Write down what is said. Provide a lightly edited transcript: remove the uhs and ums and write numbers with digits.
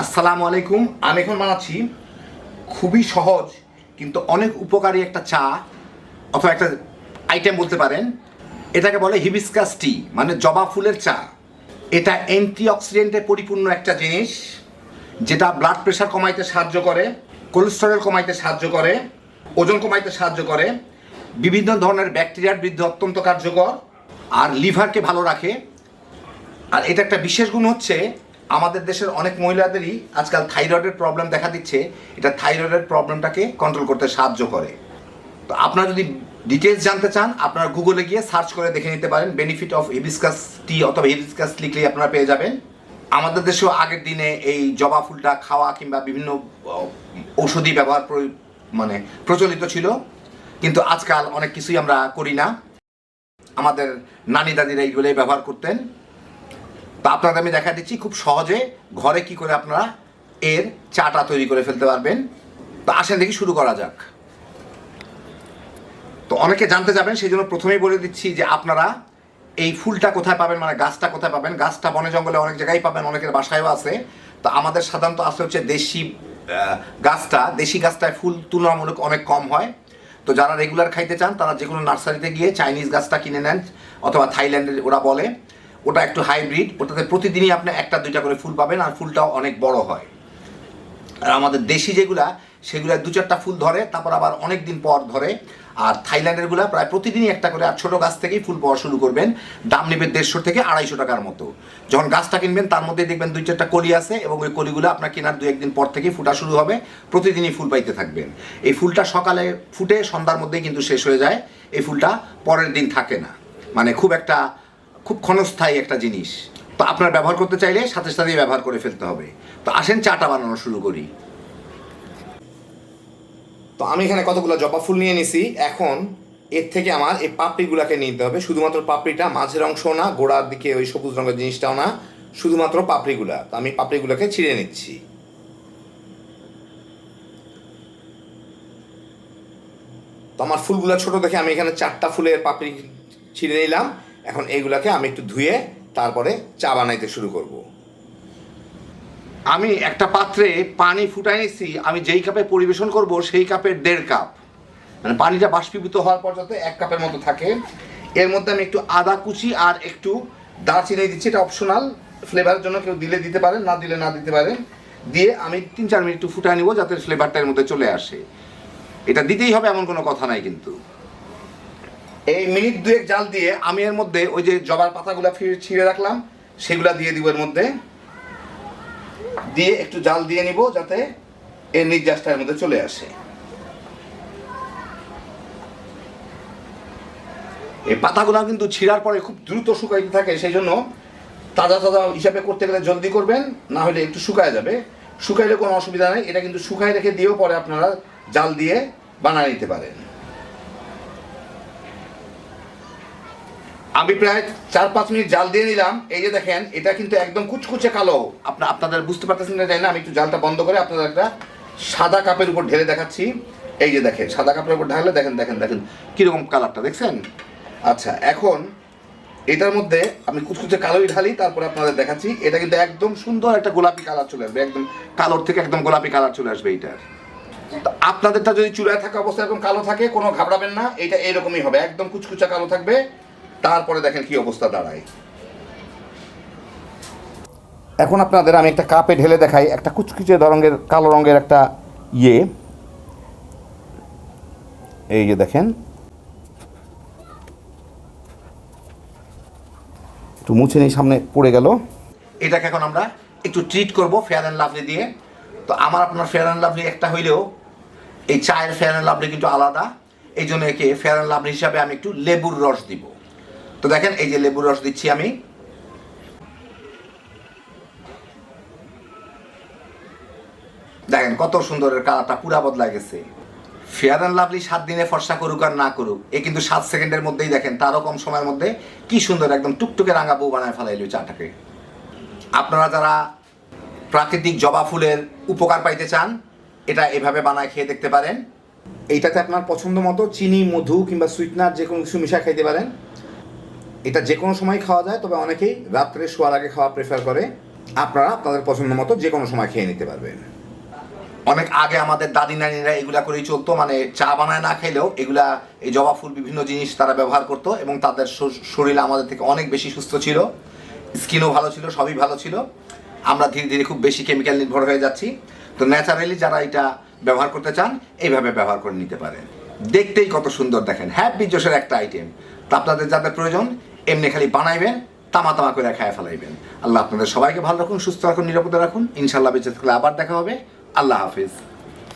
আসসালামু আলাইকুম। আমি এখন বানাচ্ছি খুবই সহজ কিন্তু অনেক উপকারী একটা চা অথবা একটা আইটেম বলতে পারেন। এটাকে বলে হিবিস্কাস টি, মানে জবা ফুলের চা। এটা অ্যান্টিঅক্সিডেন্টে পরিপূর্ণ একটা জিনিস, যেটা ব্লাড প্রেশার কমাইতে সাহায্য করে, কোলেস্টেরল কমাইতে সাহায্য করে, ওজন কমাইতে সাহায্য করে, বিভিন্ন ধরনের ব্যাকটেরিয়ার বিরুদ্ধে অত্যন্ত কার্যকর, আর লিভারকে ভালো রাখে। আর এটা একটা বিশেষ গুণ হচ্ছে, আমাদের দেশের অনেক মহিলাদেরই আজকাল থাইরয়েডের প্রবলেম দেখা দিচ্ছে। এটা থাইরয়েডের প্রবলেমটাকে কন্ট্রোল করতে সাহায্য করে। তো আপনারা যদি ডিটেলস জানতে চান, আপনারা গুগলে গিয়ে সার্চ করে দেখে নিতে পারেন। বেনিফিট অফ হিবিস্কাস টি অথবা হিবিস্কাস লিখলেই আপনারা পেয়ে যাবেন। আমাদের দেশেও আগের দিনে এই জবা ফুলটা খাওয়া কিংবা বিভিন্ন ঔষধি ব্যবহার মানে প্রচলিত ছিল, কিন্তু আজকাল অনেক কিছুই আমরা করি না। আমাদের নানি দাদিরা এইগুলোই ব্যবহার করতেন। তো আপনাদের আমি দেখা দিচ্ছি খুব সহজে ঘরে কি করে আপনারা এর চাটা তৈরি করে ফেলতে পারবেন। তো আসেন দেখি শুরু করা যাক। তো অনেকে জানতে যাবেন, সেই জন্য প্রথমেই বলে দিচ্ছি যে আপনারা এই ফুলটা কোথায় পাবেন, মানে গাছটা কোথায় পাবেন। গাছটা বনে জঙ্গলে অনেক জায়গায় পাবেন, অনেকের বাসায়ও আছে। তো আমাদের সাধারণত আসলে হচ্ছে দেশি গাছটায় ফুল তুলনামূলক অনেক কম হয়। তো যারা রেগুলার খাইতে চান তারা যে কোনো নার্সারিতে গিয়ে চাইনিজ গাছটা কিনে নেন, অথবা থাইল্যান্ডের ওরা বলে, ওটা একটু হাইব্রিড। ওটাতে প্রতিদিনই আপনি একটা দুইটা করে ফুল পাবেন, আর ফুলটাও অনেক বড় হয়। আর আমাদের দেশি যেগুলা, সেগুলা দু চারটা ফুল ধরে, তারপর আবার অনেক দিন পর ধরে। আর থাইল্যান্ডেরগুলা প্রায় প্রতিদিনই একটা করে, আর ছোটো গাছ থেকেই ফুল পাওয়া শুরু করবেন। দাম নেবে 150 থেকে 250 টাকার মতো। যখন গাছটা কিনবেন তার মধ্যে দেখবেন 2-4টা কলি আছে, এবং ওই কলিগুলো আপনার কেনার 2-1 দিন পর থেকেই ফুটা শুরু হবে। প্রতিদিনই ফুল পাইতে থাকবেন। এই ফুলটা সকালে ফুটে সন্ধ্যার মধ্যেই কিন্তু শেষ হয়ে যায়। এই ফুলটা পরের দিন থাকে না, মানে খুব ক্ষণস্থায়ী একটা জিনিস। তো আপনার ব্যবহার করতে চাইলে সাথে সাথেই ব্যবহার করে ফেলতে হবে। তো আসেন চাটা বানানো শুরু করি। তো আমি এখানে কতগুলো জবা ফুল নিয়ে নিছি। এখন এর থেকে আমার এই পাপড়িগুলোকে নিতে হবে, শুধুমাত্র পাপড়িটা, মাঝের অংশ না, গোড়ার দিকে ওই সবুজ রঙের জিনিসটাও না, শুধুমাত্র পাপড়িগুলা। তো আমি পাপড়িগুলোকে ছিঁড়ে নিচ্ছি। তো আমার ফুলগুলো ছোট দেখে আমি এখানে 4টা ফুলের পাপড়ি ছিঁড়ে নিলাম। এখন এইগুলাকে আমি একটু ধুয়ে তারপরে চা বানাইতে শুরু করব। আমি একটা পাত্রে পানি ফুটাই নিচ্ছি। আমি যেই কাপে পরিবেশন করব সেই কাপের 1.5 কাপ, মানে পানিটা বাষ্পীভূত হওয়ার পর যাতে 1 কাপের মতো থাকে। এর মধ্যে আমি একটু আদা কুচি আর একটু দারচিনি দিচ্ছি। এটা অপশনাল, ফ্লেভারের জন্য কেউ দিলে দিতে পারেন, না দিলে না দিতে পারেন। দিয়ে আমি 3-4 মিনিট একটু ফুটাই নিব, যাতে ফ্লেভারটা এর মধ্যে চলে আসে। এটা দিতেই হবে এমন কোনো কথা নাই কিন্তু। এই মিনিট 2 জাল দিয়ে আমি এর মধ্যে ওই যে জবার পাতাগুলো ছিঁড়ে রাখলাম সেগুলা দিয়ে দিব। এর মধ্যে দিয়ে একটু জাল দিয়ে নিব, যাতে এর নির্যাসটা এর মধ্যে চলে আসে। এই পাতাগুলো কিন্তু ছিঁড়ার পরে খুব দ্রুত শুকাইতে থাকে, সেই জন্য তাজা তাজা হিসাবে করতে গেলে জলদি করবেন, না হলে একটু শুকায় যাবে। শুকাইলে কোনো অসুবিধা নেই, এটা কিন্তু শুকায় রেখে দিয়েও পরে আপনারা জাল দিয়ে বানিয়ে নিতে পারেন। আমি প্রায় 4-5 মিনিট জাল দিয়ে নিলাম। এই যে দেখেন, এটা কিন্তু একদম কুচকুচে কালো। আপনাদের বুঝতে পারতেছেন না জানি না। আমি একটু জালটা বন্ধ করে আপনাদের একটা সাদা কাপের উপর ঢেলে দেখাচ্ছি। এই যে দেখেন, সাদা কাপের উপর ঢাললে দেখেন দেখেন দেখেন কীরকম কালারটা দেখছেন। আচ্ছা, এখন এটার মধ্যে আমি কুচকুচে কালোই ঢালি, তারপরে আপনাদের দেখাচ্ছি। এটা কিন্তু একদম সুন্দর একটা গোলাপি কালার চলে আসবে, একদম কালোর থেকে একদম গোলাপি কালার চলে আসবে এইটার। আপনাদেরটা যদি চুলায় থাকা অবস্থায় এরকম কালো থাকে, কোনো ঘাবড়াবেন না, এটা এরকমই হবে, একদম কুচকুচা কালো থাকবে। তারপরে দেখেন কি অবস্থা দাঁড়ায়। এখন আপনাদের আমি একটা কাপে ঢেলে দেখাই, একটা কুচকুচে কালো রঙের একটা এই যে দেখেন, একটু মুছে নেই, সামনে পড়ে গেল। এটাকে এখন আমরা একটু ট্রিট করব ফেয়ার অ্যান্ড লাভলি দিয়ে। তো আপনার ফেয়ার অ্যান্ড লাভলি একটা হইলেও এই চায়ের ফেয়ার অ্যান্ড লাভলি কিন্তু আলাদা। এই জন্য একে ফেয়ার অ্যান্ড লাভলি হিসাবে আমি একটু লেবুর রস দিব। তো দেখেন, এই যে লেবুর রস দিচ্ছি আমি। দেখেন কত সুন্দর, কালারটা পুরা বদলায় গেছে। ফেয়ার অ্যান্ড লাভলি 7 দিনে ফর্সা করুক আর না করুক, এ কিন্তু 7 সেকেন্ডের মধ্যেই দেখেন, তারও কম সময়ের মধ্যে কি সুন্দর একদম টুকটুকে রাঙা বউ বানায় ফেলাইল চাটাকে। আপনারা যারা প্রাকৃতিক জবা ফুলের উপকার পাইতে চান, এটা এভাবে বানায় খেয়ে দেখতে পারেন। এইটাতে আপনার পছন্দ মতো চিনি, মধু কিংবা সুইটনার যে কোনো কিছু মিশিয়ে খাইতে পারেন। এটা যে কোনো সময় খাওয়া যায়, তবে অনেকেই রাত্রে শোয়ার আগে খাওয়া প্রেফার করে। আপনারা আপনাদের পছন্দ মতো যে কোনো সময় খেয়ে নিতে পারবেন। অনেক আগে আমাদের দাদি নানিরা এগুলা করেই চলতো, মানে চা বানায় না খেলেও এগুলা, এই জবা ফুল বিভিন্ন জিনিস তারা ব্যবহার করতো এবং তাদের শরীর আমাদের থেকে অনেক বেশি সুস্থ ছিল, স্কিনও ভালো ছিল, সবই ভালো ছিল। আমরা ধীরে ধীরে খুব বেশি কেমিক্যাল নির্ভর হয়ে যাচ্ছি। তো ন্যাচারালি যারা এটা ব্যবহার করতে চান এইভাবে ব্যবহার করে নিতে পারেন। দেখতেই কত সুন্দর দেখেন, হ্যাপি জোশের একটা আইটেম। তা আপনাদের যাদের প্রয়োজন এমনি খালি বানাইবেন, তামা তামা করে খায় ফেলাইবেন। আল্লাহ আপনাদের সবাইকে ভালো রাখুন, সুস্থ রাখুন, নিরাপদে রাখুন। ইনশাল্লাহ বেঁচে থাকলে আবার দেখা হবে। আল্লাহ হাফিজ।